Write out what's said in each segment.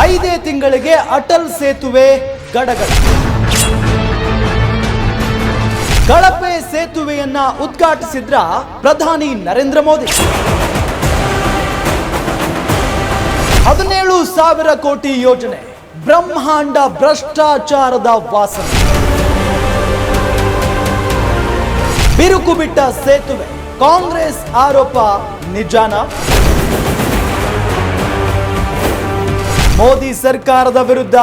5 ತಿಂಗಳಿಗೆ ಅಟಲ್ ಸೇತುವೆ ಗಡಗಡ. ಕಳಪೆ ಸೇತುವೆಯನ್ನ ಉದ್ಘಾಟಿಸಿದ್ರ ಪ್ರಧಾನಿ ನರೇಂದ್ರ ಮೋದಿ. 17,000 ಕೋಟಿ ಯೋಜನೆ, ಬ್ರಹ್ಮಾಂಡ ಭ್ರಷ್ಟಾಚಾರದ ವಾಸನೆ. ಬಿರುಕು ಬಿಟ್ಟ ಸೇತುವೆ, ಕಾಂಗ್ರೆಸ್ ಆರೋಪ ನಿಜಾನ? ಮೋದಿ ಸರ್ಕಾರದ ವಿರುದ್ಧ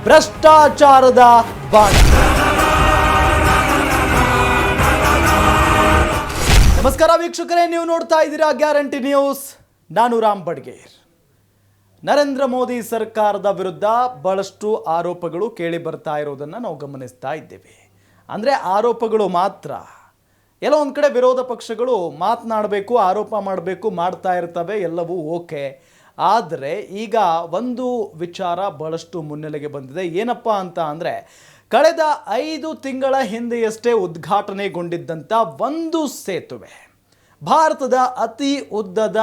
ಭ್ರಷ್ಟಾಚಾರದ ಬಾಣ. ನಮಸ್ಕಾರ ವೀಕ್ಷಕರೇ, ನೀವು ನೋಡ್ತಾ ಇದ್ದೀರಾ ಗ್ಯಾರಂಟಿ ನ್ಯೂಸ್. ನಾನು ರಾಮ್ ಬಡ್ಗೇರ್. ನರೇಂದ್ರ ಮೋದಿ ಸರ್ಕಾರದ ವಿರುದ್ಧ ಬಹಳಷ್ಟು ಆರೋಪಗಳು ಕೇಳಿ ಬರ್ತಾ ಇರೋದನ್ನು ನಾವು ಗಮನಿಸ್ತಾ ಇದ್ದೇವೆ. ಅಂದರೆ ಆರೋಪಗಳು ಮಾತ್ರ, ಎಲ್ಲೋ ಒಂದು ಕಡೆ ವಿರೋಧ ಪಕ್ಷಗಳು ಮಾತನಾಡಬೇಕು, ಆರೋಪ ಮಾಡಬೇಕು, ಮಾಡ್ತಾ ಇರ್ತವೆ, ಎಲ್ಲವೂ ಓಕೆ. ಆದರೆ ಈಗ ಒಂದು ವಿಚಾರ ಬಹಳಷ್ಟು ಮುನ್ನೆಲೆಗೆ ಬಂದಿದೆ. ಏನಪ್ಪ ಅಂತ ಅಂದರೆ, ಕಳೆದ 5 ತಿಂಗಳ ಹಿಂದೆಯಷ್ಟೇ ಉದ್ಘಾಟನೆಗೊಂಡಿದ್ದಂಥ ಒಂದು ಸೇತುವೆ, ಭಾರತದ ಅತಿ ಉದ್ದದ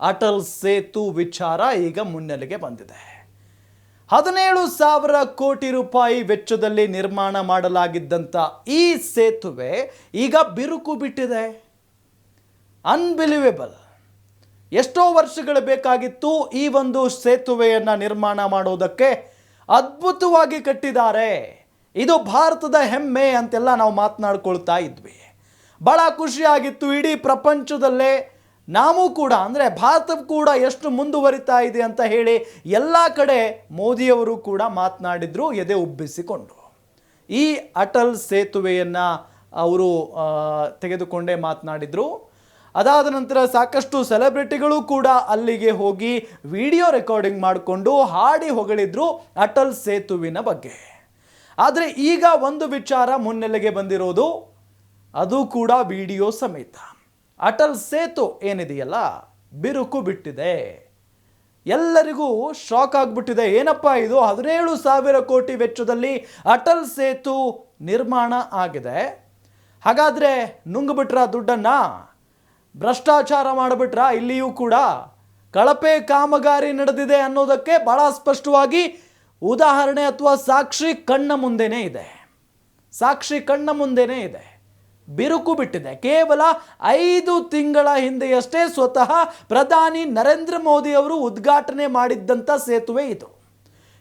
ಅಟಲ್ ಸೇತು ವಿಚಾರ ಈಗ ಮುನ್ನೆಲೆಗೆ ಬಂದಿದೆ. 17,000 ಕೋಟಿ ರೂಪಾಯಿ ವೆಚ್ಚದಲ್ಲಿ ನಿರ್ಮಾಣ ಮಾಡಲಾಗಿದ್ದಂಥ ಈ ಸೇತುವೆ ಈಗ ಬಿರುಕು ಬಿಟ್ಟಿದೆ. ಅನ್ಬಿಲಿವೇಬಲ್. ಎಷ್ಟೋ ವರ್ಷಗಳು ಬೇಕಾಗಿತ್ತು ಈ ಒಂದು ಸೇತುವೆಯನ್ನು ನಿರ್ಮಾಣ ಮಾಡೋದಕ್ಕೆ. ಅದ್ಭುತವಾಗಿ ಕಟ್ಟಿದ್ದಾರೆ, ಇದು ಭಾರತದ ಹೆಮ್ಮೆ ಅಂತೆಲ್ಲ ನಾವು ಮಾತನಾಡ್ಕೊಳ್ತಾ ಇದ್ವಿ. ಬಹಳ ಖುಷಿಯಾಗಿತ್ತು. ಇಡೀ ಪ್ರಪಂಚದಲ್ಲೇ ನಾವು ಕೂಡ, ಅಂದರೆ ಭಾರತ ಕೂಡ ಎಷ್ಟು ಮುಂದುವರಿತಾ ಇದೆ ಅಂತ ಹೇಳಿ ಎಲ್ಲ ಕಡೆ ಮೋದಿಯವರು ಕೂಡ ಮಾತನಾಡಿದ್ರು, ಎದೆ ಉಬ್ಬಿಸಿಕೊಂಡು. ಈ ಅಟಲ್ ಸೇತುವೆಯನ್ನು ಅವರು ತೆಗೆದುಕೊಂಡೇ ಮಾತನಾಡಿದರು. ಅದಾದ ನಂತರ ಸಾಕಷ್ಟು ಸೆಲೆಬ್ರಿಟಿಗಳು ಕೂಡ ಅಲ್ಲಿಗೆ ಹೋಗಿ ವಿಡಿಯೋ ರೆಕಾರ್ಡಿಂಗ್ ಮಾಡಿಕೊಂಡು ಹಾಡಿ ಹೊಗಳಿದ್ರು ಅಟಲ್ ಸೇತುವಿನ ಬಗ್ಗೆ. ಆದರೆ ಈಗ ಒಂದು ವಿಚಾರ ಮುನ್ನೆಲೆಗೆ ಬಂದಿರೋದು, ಅದು ಕೂಡ ವಿಡಿಯೋ ಸಮೇತ. ಅಟಲ್ ಸೇತು ಏನಿದೆಯಲ್ಲ, ಬಿರುಕು ಬಿಟ್ಟಿದೆ. ಎಲ್ಲರಿಗೂ ಶಾಕ್ ಆಗಿಬಿಟ್ಟಿದೆ. ಏನಪ್ಪ ಇದು, 17,000 ಕೋಟಿ ವೆಚ್ಚದಲ್ಲಿ ಅಟಲ್ ಸೇತು ನಿರ್ಮಾಣ ಆಗಿದೆ. ಹಾಗಾದರೆ ನುಂಗ್ಬಿಟ್ರ ದುಡ್ಡನ್ನು, ಭ್ರಷ್ಟಾಚಾರ ಮಾಡಿಬಿಟ್ರ? ಇಲ್ಲಿಯೂ ಕೂಡ ಕಳಪೆ ಕಾಮಗಾರಿ ನಡೆದಿದೆ ಅನ್ನೋದಕ್ಕೆ ಬಹಳ ಸ್ಪಷ್ಟವಾಗಿ ಉದಾಹರಣೆ ಅಥವಾ ಸಾಕ್ಷಿ ಕಣ್ಣ ಮುಂದೆನೇ ಇದೆ. ಬಿರುಕು ಬಿಟ್ಟಿದೆ. ಕೇವಲ 5 ತಿಂಗಳ ಹಿಂದೆಯಷ್ಟೇ ಸ್ವತಃ ಪ್ರಧಾನಿ ನರೇಂದ್ರ ಮೋದಿ ಅವರು ಉದ್ಘಾಟನೆ ಮಾಡಿದ್ದಂಥ ಸೇತುವೆ ಇದು.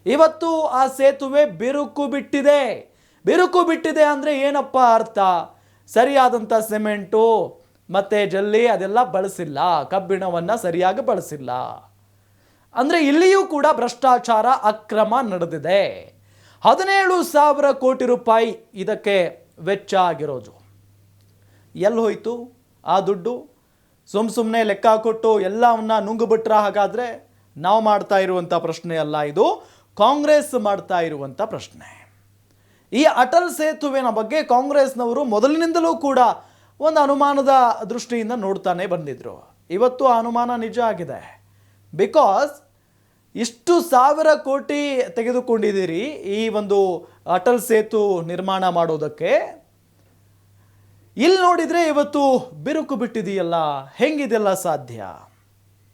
ಇವತ್ತು ಆ ಸೇತುವೆ ಬಿರುಕು ಬಿಟ್ಟಿದೆ. ಬಿರುಕು ಬಿಟ್ಟಿದೆ ಅಂದರೆ ಏನಪ್ಪ ಅರ್ಥ? ಸರಿಯಾದಂಥ ಸಿಮೆಂಟು ಮತ್ತು ಜಲ್ಲಿ ಅದೆಲ್ಲ ಬಳಸಿಲ್ಲ, ಕಬ್ಬಿಣವನ್ನು ಸರಿಯಾಗಿ ಬಳಸಿಲ್ಲ. ಅಂದರೆ ಇಲ್ಲಿಯೂ ಕೂಡ ಭ್ರಷ್ಟಾಚಾರ, ಅಕ್ರಮ ನಡೆದಿದೆ. 17,000 ಕೋಟಿ ರೂಪಾಯಿ ಇದಕ್ಕೆ ವೆಚ್ಚ ಆಗಿರೋದು. ಎಲ್ಲಿ ಹೋಯಿತು ಆ ದುಡ್ಡು? ಸುಮ್ಮನೆ ಲೆಕ್ಕ ಕೊಟ್ಟು ಎಲ್ಲವನ್ನ ನುಂಗುಬಿಟ್ರ? ಹಾಗಾದರೆ ನಾವು ಮಾಡ್ತಾ ಇರುವಂಥ ಪ್ರಶ್ನೆ ಅಲ್ಲ, ಇದು ಕಾಂಗ್ರೆಸ್ ಮಾಡ್ತಾ ಇರುವಂಥ ಪ್ರಶ್ನೆ. ಈ ಅಟಲ್ ಸೇತುವೆನ ಬಗ್ಗೆ ಕಾಂಗ್ರೆಸ್ನವರು ಮೊದಲಿನಿಂದಲೂ ಕೂಡ ಒಂದು ಅನುಮಾನದ ದೃಷ್ಟಿಯಿಂದ ನೋಡ್ತಾನೆ ಬಂದಿದ್ರು. ಇವತ್ತು ಆ ಅನುಮಾನ ನಿಜ ಆಗಿದೆ. ಬಿಕಾಸ್ ಇಷ್ಟು 1,000 ಕೋಟಿ ತೆಗೆದುಕೊಂಡಿದ್ದೀರಿ ಈ ಒಂದು ಅಟಲ್ ಸೇತು ನಿರ್ಮಾಣ ಮಾಡೋದಕ್ಕೆ. ಇಲ್ಲಿ ನೋಡಿದರೆ ಇವತ್ತು ಬಿರುಕು ಬಿಟ್ಟಿದೆಯಲ್ಲ, ಹೆಂಗಿದೆಲ್ಲ ಸಾಧ್ಯ?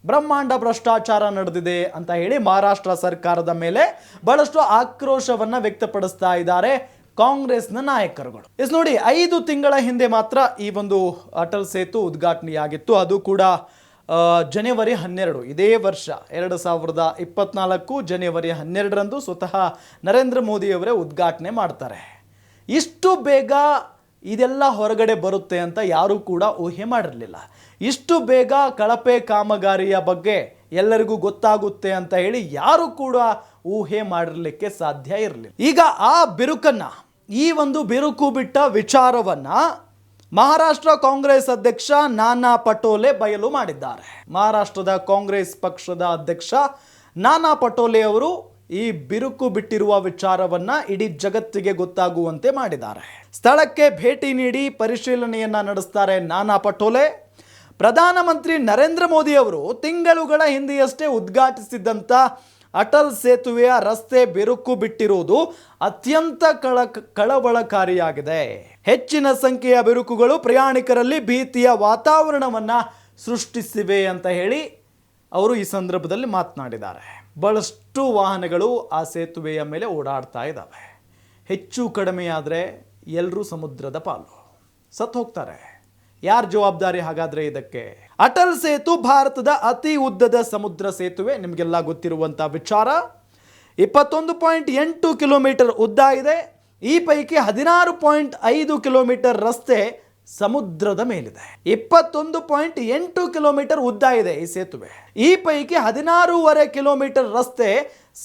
ಬ್ರಹ್ಮಾಂಡ ಭ್ರಷ್ಟಾಚಾರ ನಡೆದಿದೆ ಅಂತ ಹೇಳಿ ಮಹಾರಾಷ್ಟ್ರ ಸರ್ಕಾರದ ಮೇಲೆ ಬಹಳಷ್ಟು ಆಕ್ರೋಶವನ್ನು ವ್ಯಕ್ತಪಡಿಸ್ತಾ ಇದ್ದಾರೆ ಕಾಂಗ್ರೆಸ್ನ ನಾಯಕರುಗಳು. ನೋಡಿ, 5 ತಿಂಗಳ ಹಿಂದೆ ಮಾತ್ರ ಈ ಒಂದು ಅಟಲ್ ಸೇತು ಉದ್ಘಾಟನೆಯಾಗಿತ್ತು. ಅದು ಕೂಡ ಜನವರಿ 12, ಇದೇ ವರ್ಷ 2024 ಜನವರಿ 12ರಂದು ಸ್ವತಃ ನರೇಂದ್ರ ಮೋದಿಯವರೇ ಉದ್ಘಾಟನೆ ಮಾಡ್ತಾರೆ. ಇಷ್ಟು ಬೇಗ ಇದೆಲ್ಲ ಹೊರಗಡೆ ಬರುತ್ತೆ ಅಂತ ಯಾರೂ ಕೂಡ ಊಹೆ ಮಾಡಿರಲಿಲ್ಲ. ಇಷ್ಟು ಬೇಗ ಕಳಪೆ ಕಾಮಗಾರಿಯ ಬಗ್ಗೆ ಎಲ್ಲರಿಗೂ ಗೊತ್ತಾಗುತ್ತೆ ಅಂತ ಹೇಳಿ ಯಾರು ಕೂಡ ಊಹೆ ಮಾಡಿರಲಿಕ್ಕೆ ಸಾಧ್ಯ ಇರಲಿಲ್ಲ. ಈಗ ಆ ಬಿರುಕನ್ನು, ಈ ಒಂದು ಬಿರುಕು ಬಿಟ್ಟ ವಿಚಾರವನ್ನು ಮಹಾರಾಷ್ಟ್ರ ಕಾಂಗ್ರೆಸ್ ಅಧ್ಯಕ್ಷ ನಾನಾ ಪಟೋಲೆ ಬಯಲು ಮಾಡಿದ್ದಾರೆ. ಮಹಾರಾಷ್ಟ್ರದ ಕಾಂಗ್ರೆಸ್ ಪಕ್ಷದ ಅಧ್ಯಕ್ಷ ನಾನಾ ಪಟೋಲೆ ಅವರು ಈ ಬಿರುಕು ಬಿಟ್ಟಿರುವ ವಿಚಾರವನ್ನ ಇಡೀ ಜಗತ್ತಿಗೆ ಗೊತ್ತಾಗುವಂತೆ ಮಾಡಿದ್ದಾರೆ. ಸ್ಥಳಕ್ಕೆ ಭೇಟಿ ನೀಡಿ ಪರಿಶೀಲನೆಯನ್ನ ನಡೆಸ್ತಾರೆ ನಾನಾ ಪಟೋಲೆ. ಪ್ರಧಾನಮಂತ್ರಿ ನರೇಂದ್ರ ಮೋದಿ ಅವರು ತಿಂಗಳುಗಳ ಹಿಂದೆಯಷ್ಟೇ ಉದ್ಘಾಟಿಸಿದಂಥ ಅಟಲ್ ಸೇತುವೆಯ ರಸ್ತೆ ಬಿರುಕು ಬಿಟ್ಟಿರುವುದು ಅತ್ಯಂತ ಕಳವಳಕಾರಿಯಾಗಿದೆ. ಹೆಚ್ಚಿನ ಸಂಖ್ಯೆಯ ಬಿರುಕುಗಳು ಪ್ರಯಾಣಿಕರಲ್ಲಿ ಭೀತಿಯ ವಾತಾವರಣವನ್ನು ಸೃಷ್ಟಿಸಿವೆ ಅಂತ ಹೇಳಿ ಅವರು ಈ ಸಂದರ್ಭದಲ್ಲಿ ಮಾತನಾಡಿದ್ದಾರೆ. ಬಹಳಷ್ಟು ವಾಹನಗಳು ಆ ಸೇತುವೆಯ ಮೇಲೆ ಓಡಾಡ್ತಾ ಇದ್ದಾವೆ. ಹೆಚ್ಚು ಕಡಿಮೆ ಆದರೆ ಎಲ್ಲರೂ ಸಮುದ್ರದ ಪಾಲು, ಸತ್ತು ಹೋಗ್ತಾರೆ. ಯಾರು ಜವಾಬ್ದಾರಿ ಹಾಗಾದ್ರೆ ಇದಕ್ಕೆ? ಅಟಲ್ ಸೇತು ಭಾರತದ ಅತಿ ಉದ್ದದ ಸಮುದ್ರ ಸೇತುವೆ, ನಿಮಗೆಲ್ಲ ಗೊತ್ತಿರುವಂಥ ವಿಚಾರ. 21.8 ಕಿಲೋಮೀಟರ್ ಉದ್ದ ಇದೆ. ಈ ಪೈಕಿ 16.5 ಕಿಲೋಮೀಟರ್ ರಸ್ತೆ ಸಮುದ್ರದ ಮೇಲಿದೆ. 21.8 ಕಿಲೋಮೀಟರ್ ಉದ್ದ ಇದೆ ಈ ಸೇತುವೆ. ಈ ಪೈಕಿ 16.5 ಕಿಲೋಮೀಟರ್ ರಸ್ತೆ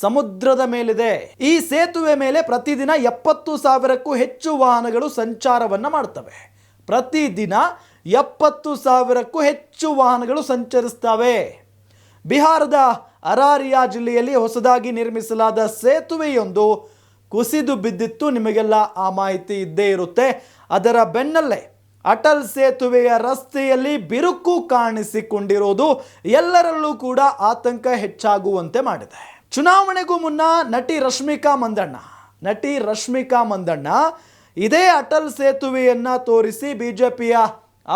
ಸಮುದ್ರದ ಮೇಲಿದೆ. ಈ ಸೇತುವೆ ಮೇಲೆ ಪ್ರತಿದಿನ 70,000ಕ್ಕೂ ಹೆಚ್ಚು ವಾಹನಗಳು ಸಂಚಾರವನ್ನ ಮಾಡ್ತವೆ. ಪ್ರತಿದಿನ 70,000ಕ್ಕೂ ಹೆಚ್ಚು ವಾಹನಗಳು ಸಂಚರಿಸ್ತವೆ. ಬಿಹಾರದ ಅರಾರಿಯಾ ಜಿಲ್ಲೆಯಲ್ಲಿ ಹೊಸದಾಗಿ ನಿರ್ಮಿಸಲಾದ ಸೇತುವೆಯೊಂದು ಕುಸಿದು ಬಿದ್ದಿತ್ತು. ನಿಮಗೆಲ್ಲ ಆ ಮಾಹಿತಿ ಇದ್ದೇ ಇರುತ್ತೆ. ಅದರ ಬೆನ್ನಲ್ಲೇ ಅಟಲ್ ಸೇತುವೆಯ ರಸ್ತೆಯಲ್ಲಿ ಬಿರುಕು ಕಾಣಿಸಿಕೊಂಡಿರೋದು ಎಲ್ಲರಲ್ಲೂ ಕೂಡ ಆತಂಕ ಹೆಚ್ಚಾಗುವಂತೆ ಮಾಡಿದೆ. ಚುನಾವಣೆಗೂ ಮುನ್ನ ನಟಿ ರಶ್ಮಿಕಾ ಮಂದಣ್ಣ ಇದೇ ಅಟಲ್ ಸೇತುವೆಯನ್ನ ತೋರಿಸಿ ಬಿಜೆಪಿಯ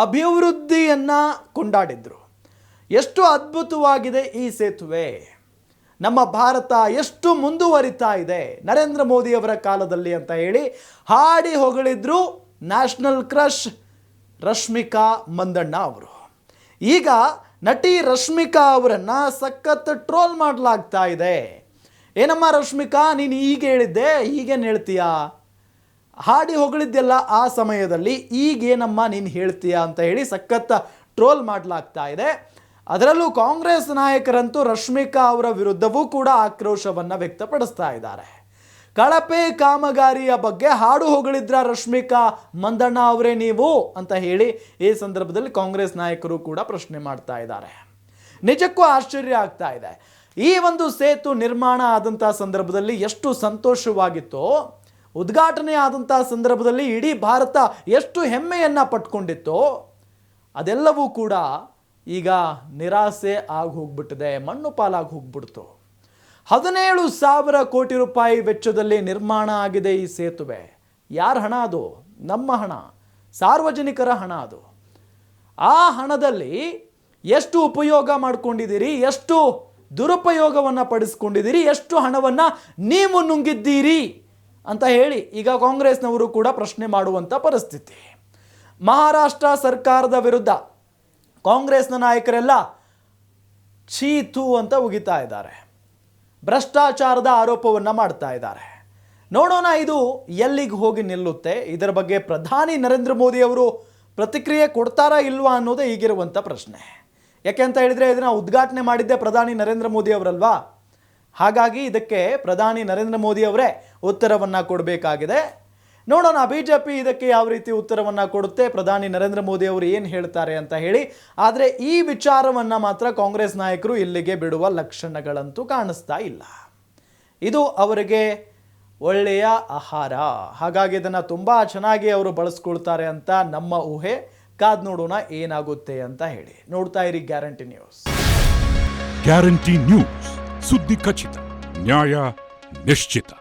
ಅಭಿವೃದ್ಧಿಯನ್ನ ಕೊಂಡಾಡಿದ್ರು. ಎಷ್ಟು ಅದ್ಭುತವಾಗಿದೆ ಈ ಸೇತುವೆ, ನಮ್ಮ ಭಾರತ ಎಷ್ಟು ಮುಂದುವರಿತಾ ಇದೆ ನರೇಂದ್ರ ಮೋದಿ ಅವರ ಕಾಲದಲ್ಲಿ ಅಂತ ಹೇಳಿ ಹಾಡಿ ಹೊಗಳಿದ್ರು ನ್ಯಾಷನಲ್ ಕ್ರಶ್ ರಶ್ಮಿಕಾ ಮಂದಣ್ಣ ಅವರು. ಈಗ ನಟಿ ರಶ್ಮಿಕಾ ಅವರನ್ನು ಸಖತ್ ಟ್ರೋಲ್ ಮಾಡಲಾಗ್ತಾ ಇದೆ. ಏನಮ್ಮ ರಶ್ಮಿಕಾ, ನೀನು ಈಗ ಹೇಳಿದ್ದೆ, ಈಗೇನು ಹೇಳ್ತೀಯಾ? ಹಾಡಿ ಹೊಗಳಿದ್ದೆಲ್ಲ ಆ ಸಮಯದಲ್ಲಿ, ಈಗೇನಮ್ಮ ನೀನು ಹೇಳ್ತೀಯಾ ಅಂತ ಹೇಳಿ ಸಖತ್ ಟ್ರೋಲ್ ಮಾಡಲಾಗ್ತಾ ಇದೆ. ಅದರಲ್ಲೂ ಕಾಂಗ್ರೆಸ್ ನಾಯಕರಂತೂ ರಶ್ಮಿಕಾ ಅವರ ವಿರುದ್ಧವೂ ಕೂಡ ಆಕ್ರೋಶವನ್ನು ವ್ಯಕ್ತಪಡಿಸ್ತಾ ಇದ್ದಾರೆ. ಕಳಪೆ ಕಾಮಗಾರಿಯ ಬಗ್ಗೆ ಹಾಡು ಹೊಗಳಿದ್ರ ರಶ್ಮಿಕಾ ಮಂದಣ್ಣ ಅವರೇ ನೀವು ಅಂತ ಹೇಳಿ ಈ ಸಂದರ್ಭದಲ್ಲಿ ಕಾಂಗ್ರೆಸ್ ನಾಯಕರು ಕೂಡ ಪ್ರಶ್ನೆ ಮಾಡ್ತಾ ಇದ್ದಾರೆ. ನಿಜಕ್ಕೂ ಆಶ್ಚರ್ಯ ಆಗ್ತಾ ಇದೆ. ಈ ಒಂದು ಸೇತು ನಿರ್ಮಾಣ ಆದಂಥ ಸಂದರ್ಭದಲ್ಲಿ ಎಷ್ಟು ಸಂತೋಷವಾಗಿತ್ತೋ, ಉದ್ಘಾಟನೆ ಆದಂಥ ಸಂದರ್ಭದಲ್ಲಿ ಇಡೀ ಭಾರತ ಎಷ್ಟು ಹೆಮ್ಮೆಯನ್ನು ಪಟ್ಕೊಂಡಿತ್ತೋ, ಅದೆಲ್ಲವೂ ಕೂಡ ಈಗ ನಿರಾಸೆ ಆಗಿ ಹೋಗ್ಬಿಟ್ಟಿದೆ, ಮಣ್ಣು ಪಾಲಾಗಿ ಹೋಗ್ಬಿಡ್ತು. 17,000 ಕೋಟಿ ರೂಪಾಯಿ ವೆಚ್ಚದಲ್ಲಿ ನಿರ್ಮಾಣ ಆಗಿದೆ ಈ ಸೇತುವೆ. ಯಾರ ಹಣ ಅದು? ನಮ್ಮ ಹಣ, ಸಾರ್ವಜನಿಕರ ಹಣ ಅದು. ಆ ಹಣದಲ್ಲಿ ಎಷ್ಟು ಉಪಯೋಗ ಮಾಡ್ಕೊಂಡಿದ್ದೀರಿ, ಎಷ್ಟು ದುರುಪಯೋಗವನ್ನು ಪಡಿಸ್ಕೊಂಡಿದ್ದೀರಿ, ಎಷ್ಟು ಹಣವನ್ನು ನೀವು ನುಂಗಿದ್ದೀರಿ ಅಂತ ಹೇಳಿ ಈಗ ಕಾಂಗ್ರೆಸ್ನವರು ಕೂಡ ಪ್ರಶ್ನೆ ಮಾಡುವಂಥ ಪರಿಸ್ಥಿತಿ. ಮಹಾರಾಷ್ಟ್ರ ಸರ್ಕಾರದ ವಿರುದ್ಧ ಕಾಂಗ್ರೆಸ್ನ ನಾಯಕರೆಲ್ಲ ಛೀತು ಅಂತ ಉಗಿತಾ ಇದ್ದಾರೆ. ಭ್ರಷ್ಟಾಚಾರದ ಆರೋಪವನ್ನು ಮಾಡ್ತಾ ಇದ್ದಾರೆ. ನೋಡೋಣ ಇದು ಎಲ್ಲಿಗೆ ಹೋಗಿ ನಿಲ್ಲುತ್ತೆ. ಇದರ ಬಗ್ಗೆ ಪ್ರಧಾನಿ ನರೇಂದ್ರ ಮೋದಿ ಅವರು ಪ್ರತಿಕ್ರಿಯೆ ಕೊಡ್ತಾರಾ ಇಲ್ವಾ ಅನ್ನೋದೇ ಈಗಿರುವಂಥ ಪ್ರಶ್ನೆ. ಯಾಕೆ ಅಂತ ಹೇಳಿದರೆ ಇದನ್ನು ಉದ್ಘಾಟನೆ ಮಾಡಿದ್ದೆ ಪ್ರಧಾನಿ ನರೇಂದ್ರ ಮೋದಿ ಅವರಲ್ವಾ. ಹಾಗಾಗಿ ಇದಕ್ಕೆ ಪ್ರಧಾನಿ ನರೇಂದ್ರ ಮೋದಿ ಅವರೇ ಉತ್ತರವನ್ನು ಕೊಡಬೇಕಾಗಿದೆ. ನೋಡೋಣ ಬಿಜೆಪಿ ಇದಕ್ಕೆ ಯಾವ ರೀತಿ ಉತ್ತರವನ್ನು ಕೊಡುತ್ತೆ, ಪ್ರಧಾನಿ ನರೇಂದ್ರ ಮೋದಿ ಅವರು ಏನು ಹೇಳ್ತಾರೆ ಅಂತ ಹೇಳಿ. ಆದರೆ ಈ ವಿಚಾರವನ್ನು ಮಾತ್ರ ಕಾಂಗ್ರೆಸ್ ನಾಯಕರು ಇಲ್ಲಿಗೆ ಬಿಡುವ ಲಕ್ಷಣಗಳಂತೂ ಕಾಣಿಸ್ತಾ ಇಲ್ಲ. ಇದು ಅವರಿಗೆ ಒಳ್ಳೆಯ ಆಹಾರ, ಹಾಗಾಗಿ ಇದನ್ನು ತುಂಬ ಚೆನ್ನಾಗಿ ಅವರು ಬಳಸ್ಕೊಳ್ತಾರೆ ಅಂತ ನಮ್ಮ ಊಹೆ. ಕಾದ್ ನೋಡೋಣ ಏನಾಗುತ್ತೆ ಅಂತ ಹೇಳಿ. ನೋಡ್ತಾ ಇರಿ ಗ್ಯಾರಂಟಿ ನ್ಯೂಸ್. ಗ್ಯಾರಂಟಿ ನ್ಯೂಸ್, ಸುದ್ದಿ ಖಚಿತ, ನ್ಯಾಯ ನಿಶ್ಚಿತ.